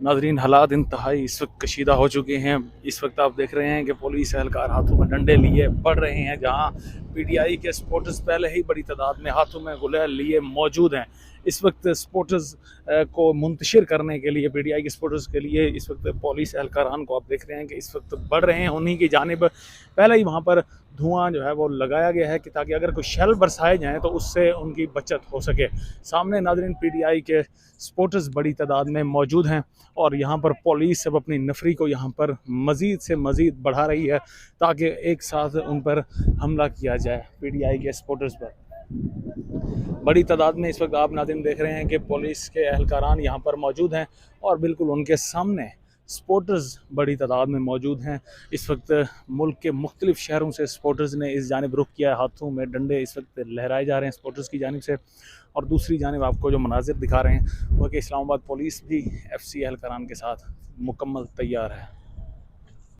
नाजरीन, हालात इंतहाई इस वक्त कशीदा हो चुके हैं। इस वक्त आप देख रहे हैं कि पुलिस एहलकार हाथों में डंडे लिए बढ़ रहे हैं। जहां पीटीआई के सपोर्टर्स पहले ही बड़ी तादाद में हाथों में गुलाल लिए मौजूद हैं। इस वक्त सपोर्टर्स को मुंतशिर करने के लिए, पीटीआई के सपोर्टर्स के लिए इस वक्त पुलिस एहलकारान को आप देख रहे हैं कि इस वक्त बढ़ रहे हैं उन्हीं की जानिब। पहले ही वहाँ पर धुआं जो है वो लगाया गया है कि ताकि अगर कोई शेल बरसाए जाएँ तो उससे उनकी बचत हो सके। सामने नाज़रीन पीटीआई के सपोर्टर्स बड़ी तादाद में मौजूद हैं और यहाँ पर पुलिस सब अपनी नफरी को यहाँ पर मज़ीद से मज़ीद बढ़ा रही है ताकि एक साथ उन पर हमला किया जाए। पीटीआई के सपोर्टर्स पर बड़ी तादाद में इस वक्त आप नाज़रीन देख रहे हैं कि पुलिस के एहलकारान यहाँ पर मौजूद हैं और बिल्कुल उनके सामने सपोर्टर्स बड़ी तादाद में मौजूद हैं। इस वक्त मुल्क के मुख्तलिफ शहरों से सपोर्टर्स ने इस जानिब रुख किया है। हाथों में डंडे इस वक्त लहराए जा रहे हैं सपोर्टर्स की जानिब से। और दूसरी जानिब आपको जो मनाजिर दिखा रहे हैं वो कि इस्लामाबाद पुलिस भी FC एहलकारान के साथ मुकम्मल तैयार है।